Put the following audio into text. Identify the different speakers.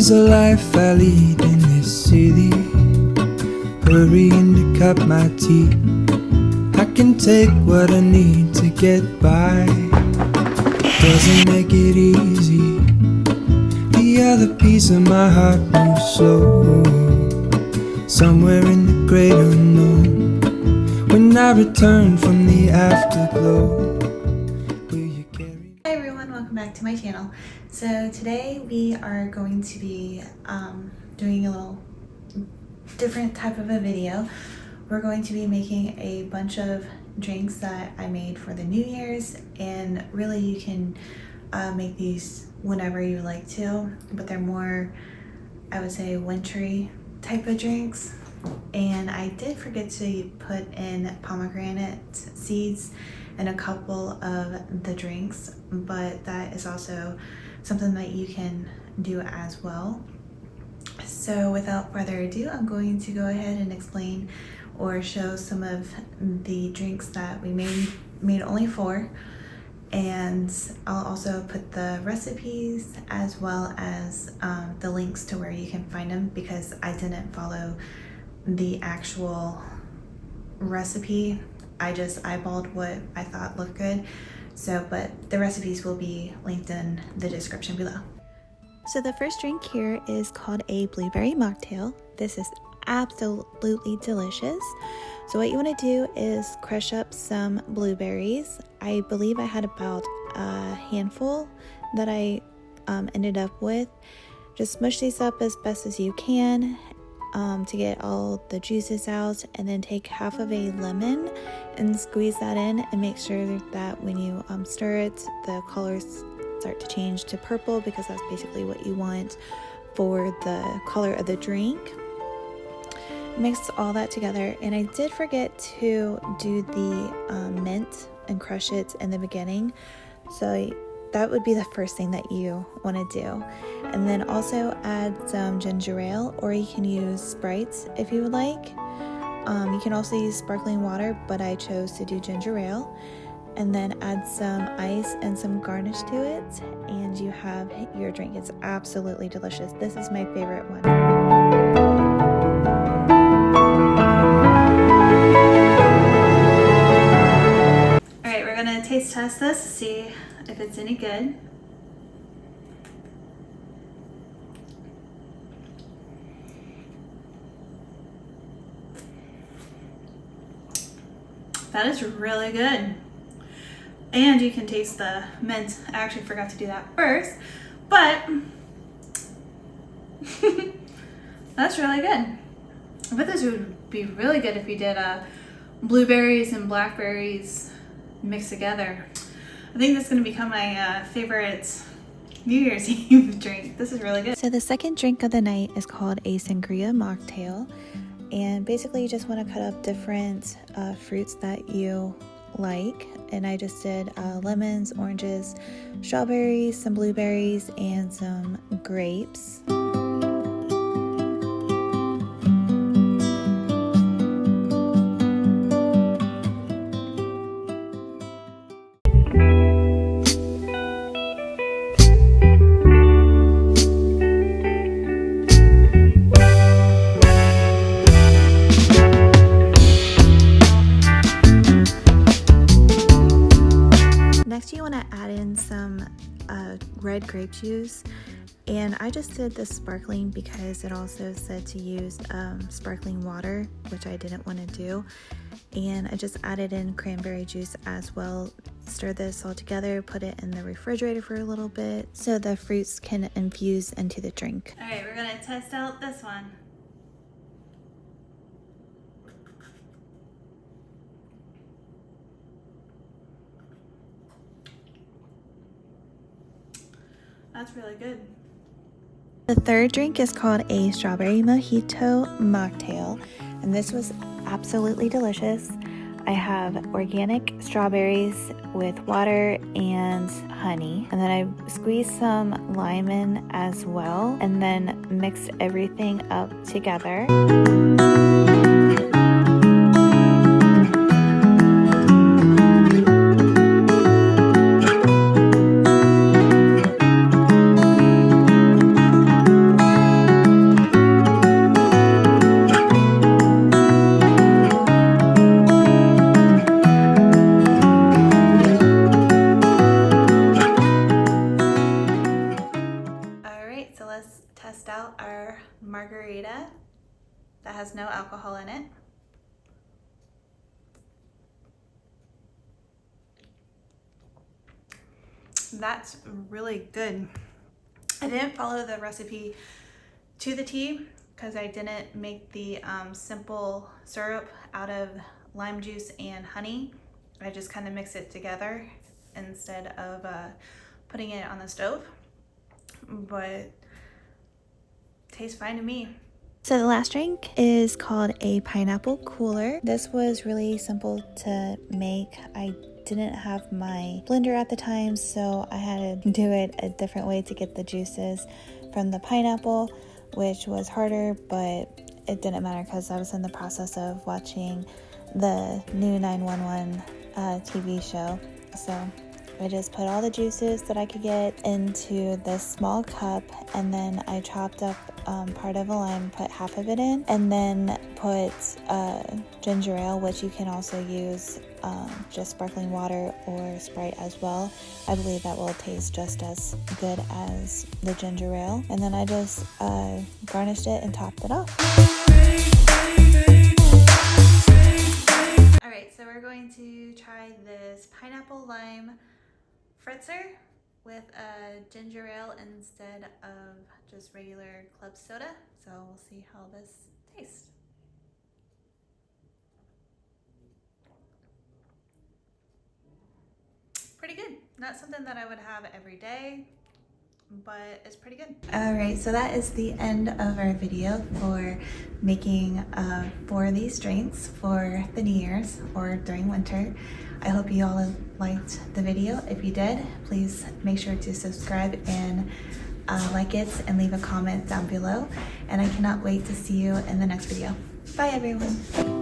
Speaker 1: is the life I lead in this city, hurrying to cut my teeth. I can take what I need to get by, doesn't make it easy. The other piece of my heart moves slow, somewhere in the great unknown. When I return from the afterglow, will you carry...
Speaker 2: Hi everyone, welcome back to my channel. So today we are going to be doing a little different type of a video. We're going to be making a bunch of drinks that I made for the New Year's, and really you can make these whenever you like to, but they're more, I would say, wintry type of drinks. And I did forget to put in pomegranate seeds in a couple of the drinks, but that is also something that you can do as well. So without further ado, I'm going to go ahead and explain or show some of the drinks that we made only 4, and I'll also put the recipes as well as the links to where you can find them, because I didn't follow the actual recipe. I just eyeballed what I thought looked good. So, but the recipes will be linked in the description below. So the first drink here is called a blueberry mocktail. This is absolutely delicious. So what you want to do is crush up some blueberries. I believe I had about a handful that I ended up with. Just mush these up as best as you can to get all the juices out, and then take half of a lemon and squeeze that in, and make sure that when you stir it, the colors start to change to purple, because that's basically what you want for the color of the drink. Mix all that together, and I did forget to do the mint and crush it in the beginning, so that would be the first thing that you want to do. And then also add some ginger ale, or you can use Sprite if you would like. You can also use sparkling water, but I chose to do ginger ale. And then add some ice and some garnish to it, and you have your drink. It's absolutely delicious. This is my favorite one. Alright, we're gonna taste test this to see if it's any good. That is really good. And you can taste the mint. I actually forgot to do that first, but that's really good. I bet this would be really good if you did blueberries and blackberries mixed together. I think this is going to become my favorite New Year's Eve drink. This is really good. So the second drink of the night is called a Sangria Mocktail. And basically you just want to cut up different fruits that you like. And I just did lemons, oranges, strawberries, some blueberries, and some grapes. Next you want to add in some red grape juice, and I just did the sparkling because it also said to use sparkling water, which I didn't want to do, and I just added in cranberry juice as well. Stir this all together, put it in the refrigerator for a little bit so the fruits can infuse into the drink. Alright, we're gonna test out this one. That's really good. The third drink is called a strawberry mojito mocktail, and this was absolutely delicious. I have organic strawberries with water and honey, and then I squeezed some lime in as well, and then mixed everything up together. our margarita that has no alcohol in it. That's really good. I didn't follow the recipe to the T because I didn't make the simple syrup out of lime juice and honey. I just kind of mix it together instead of putting it on the stove, but tastes fine to me. So the last drink is called a pineapple cooler. This was really simple to make. I didn't have my blender at the time, so I had to do it a different way to get the juices from the pineapple, which was harder, but it didn't matter because I was in the process of watching the new 911 TV show. So I just put all the juices that I could get into this small cup, and then I chopped up part of a lime, put half of it in, and then put ginger ale, which you can also use just sparkling water or Sprite as well. I believe that will taste just as good as the ginger ale. And then I just garnished it and topped it off. Alright, so we're going to try this pineapple lime fritzer with a ginger ale instead of just regular club soda. So we'll see how this tastes. Pretty good. Not something that I would have every day, but it's pretty good. Alright, so that is the end of our video for making 4 of these drinks for the New Year's or during winter. I hope you all liked the video. If you did, please make sure to subscribe and like it and leave a comment down below. And I cannot wait to see you in the next video. Bye everyone.